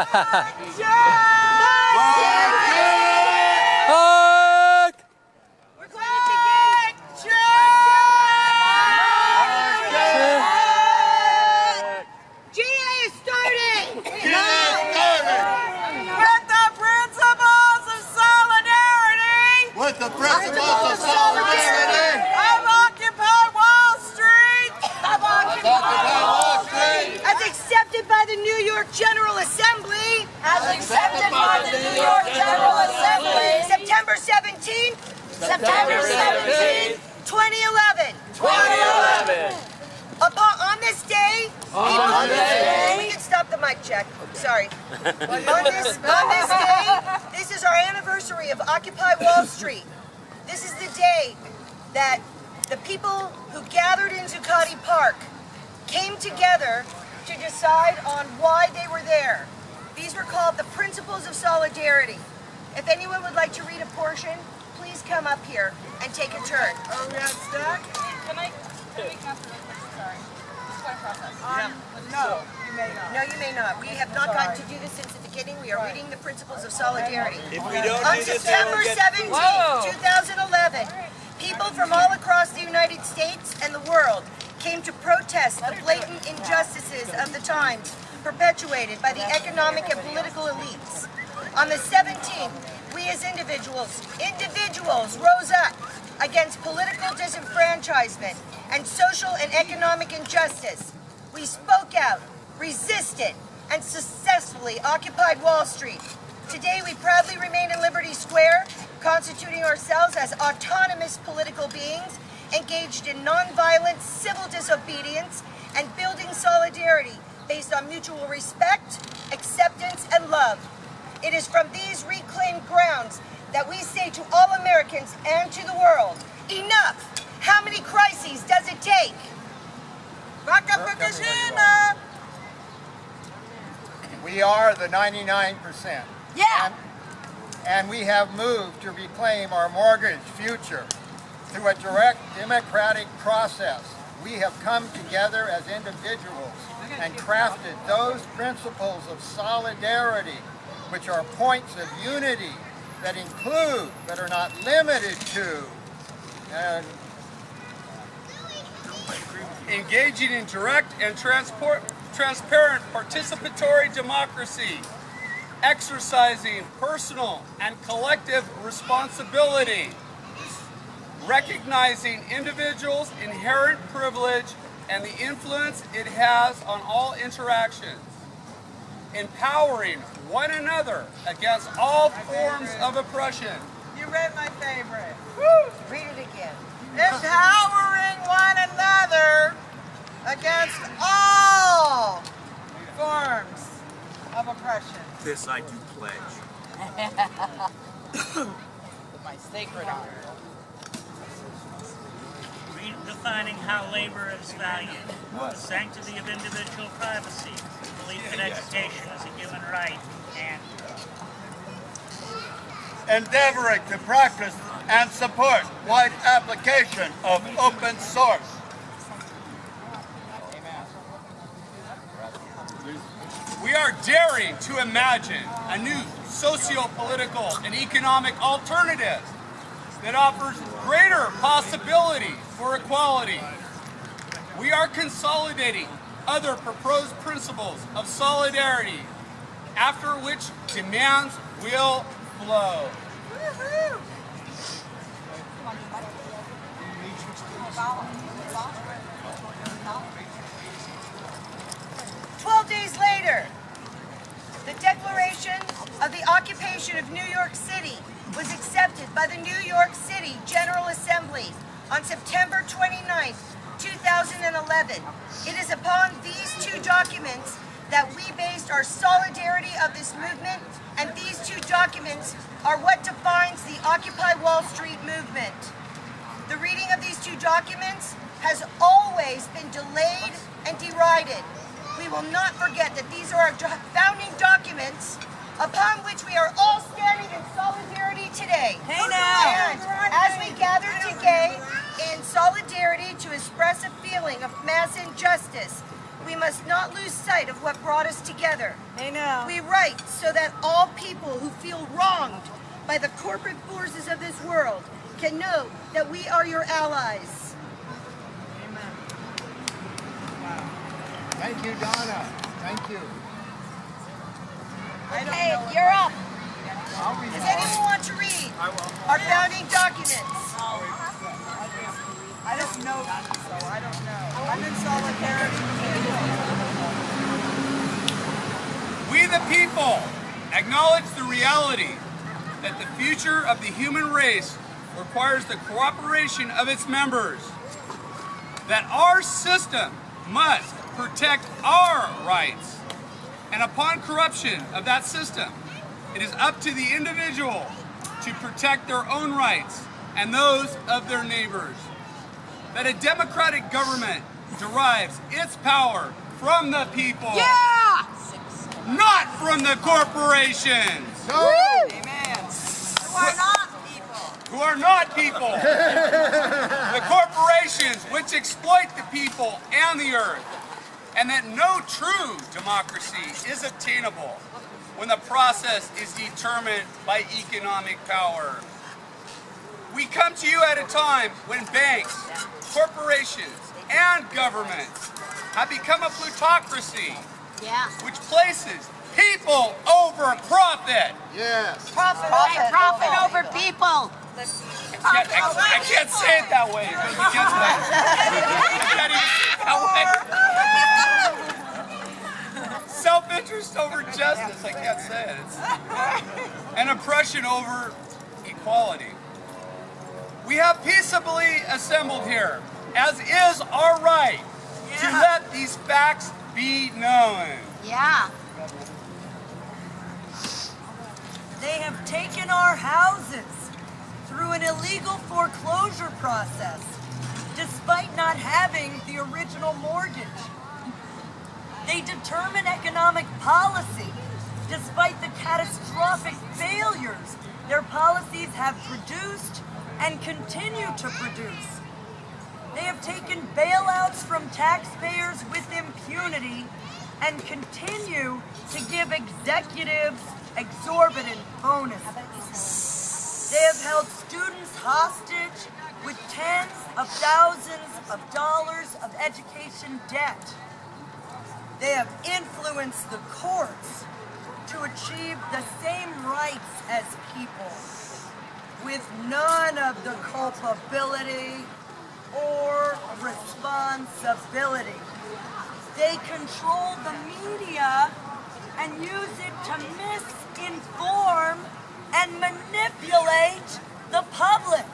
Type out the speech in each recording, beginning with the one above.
The principles of solidarity of Occupy Wall Street, as accepted by the New York General Assembly, September 17th, 2011. On this day, we can stop the mic check. Sorry. On this day, this is our anniversary of Occupy Wall Street. This is the day that the people who gathered in Zuccotti Park came together to decide on why they were there. These were called the Principles of Solidarity. If anyone would like to read a portion, please come up here and take a turn. Are we on stack? Can we come through? Sorry. Just one process. No, you may not. No, you may not. We have not gotten to do this since the beginning. We are reading the Principles of Solidarity. If we don't On do this, September 17th, 2011, people from all across the United States and the world came to protest the blatant injustices of the times perpetuated by the economic and political elites. On the 17th, we as individuals rose up against political disenfranchisement and social and economic injustice. We spoke out, resisted, and successfully occupied Wall Street. Today, we proudly remain in Liberty Square, constituting ourselves as autonomous political beings engaged in nonviolent civil disobedience and building solidarity based on mutual respect, acceptance, and love. It is from these reclaimed grounds that we say to all Americans and to the world, enough! How many crises does it take? Baka Fukushima! We are the 99%. Yeah! And we have moved to reclaim our mortgaged future through a direct democratic process. We have come together as individuals and crafted those principles of solidarity, which are points of unity that include, but are not limited to, engaging in direct and transparent participatory democracy, exercising personal and collective responsibility, recognizing individuals' inherent privilege and the influence it has on all interactions, empowering one another against all forms of oppression. You read my favorite. Woo! Read it again. Empowering one another against all forms of oppression. this I do pledge. With my sacred honor. Redefining how labor is valued, the sanctity of individual privacy, belief that education is a human right, and Endeavoring to practice and support wide application of open source. We are daring to imagine a new socio-political and economic alternative that offers greater possibility for equality. We are consolidating other proposed principles of solidarity, after which demands will flow. 12 days later, the Declaration of the Occupation of New York City was accepted by the New York City General Assembly on September 29, 2011. It is upon these two documents that we based our solidarity of this movement, and these two documents are what defines the Occupy Wall Street movement. The reading of these two documents has always been delayed and derided. We will not forget that these are our founding documents upon which we are all standing in solidarity today. Hey now! And as we gather today in solidarity to express a feeling of mass injustice, we must not lose sight of what brought us together. They know. We write so that all people who feel wronged by the corporate forces of this world can know that we are your allies. Thank you, Donna. Thank you. Okay, you're up. Does anyone want to read our founding documents? I don't know, so I don't know. I'm in solidarity. We the people acknowledge the reality that the future of the human race requires the cooperation of its members, that our system must protect our rights, and upon corruption of that system, it is up to the individual to protect their own rights and those of their neighbors, that a democratic government derives its power from the people, not from the corporations. Amen. Who are not people. The corporations which exploit the people and the earth, and that no true democracy is attainable when the process is determined by economic power. We come to you at a time when banks, corporations, and governments have become a plutocracy, which places people over profit. Yes. Profit over people. I can't say it that way. It goes against that. I can't even say it that way. Self-interest over justice. I can't say it. It's an oppression over equality. We have peaceably assembled here, as is our right, to let these facts be known. They have taken our houses through an illegal foreclosure process, despite not having the original mortgage. They determine economic policy, despite the catastrophic failures their policies have produced and continue to produce. They have taken bailouts from taxpayers with impunity and continue to give executives exorbitant bonuses. They have held students hostage with tens of thousands of dollars of education debt. They have influenced the courts to achieve the same rights as people, with none of the culpability or responsibility. They control the media and use it to misinform and manipulate the public.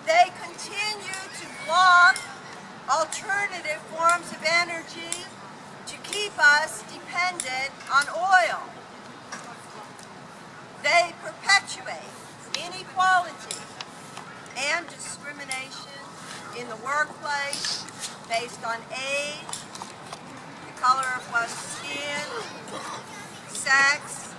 They continue to block alternative forms of energy to keep us dependent on oil. They perpetuate inequality and discrimination in the workplace based on age, the color of one's skin, sex,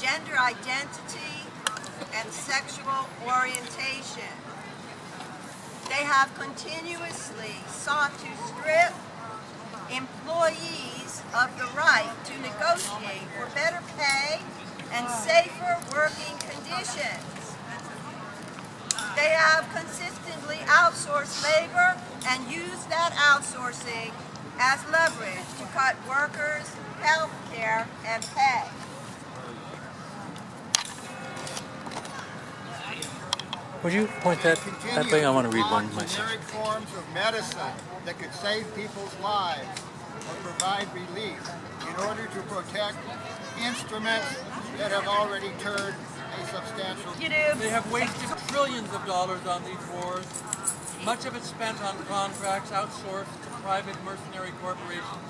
gender identity, and sexual orientation. They have continuously sought to strip employees of the right to negotiate for better pay and safer working conditions. They have consistently outsourced labor and used that outsourcing as leverage to cut workers' health care and pay. Would you point that thing? I want to read one myself. Generic forms of medicine that could save people's lives or provide relief in order to protect instruments that have already turned a substantial. They have wasted trillions of dollars on these wars, much of it spent on contracts outsourced to private mercenary corporations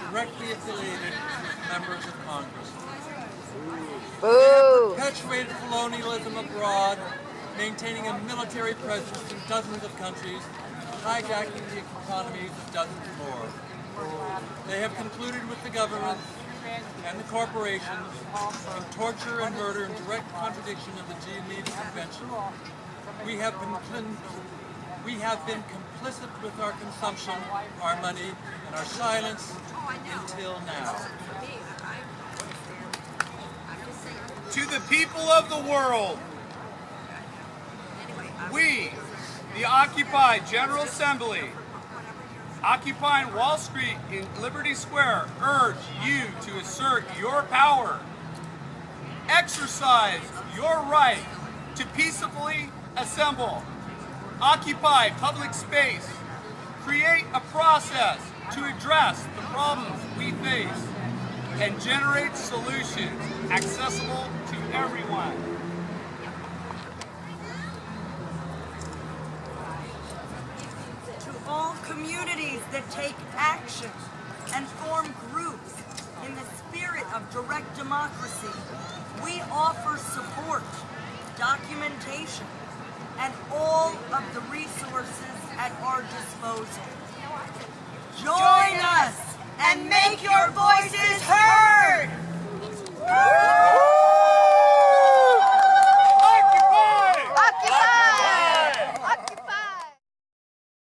directly affiliated with members of Congress. They have perpetuated colonialism abroad, maintaining a military presence in dozens of countries, hijacking the economies of dozens more. They have concluded with the government and the corporations in torture and murder in direct contradiction of the Geneva Convention, We have been complicit with our consumption, our money, and our silence until now. To the people of the world, we, the Occupy General Assembly, occupying Wall Street in Liberty Square, urge you to assert your power, exercise your right to peacefully assemble, occupy public space, create a process to address the problems we face, and generate solutions accessible to everyone. To all communities that take action and form groups in the spirit of direct democracy, we offer support, documentation, and all of the resources at our disposal. Join us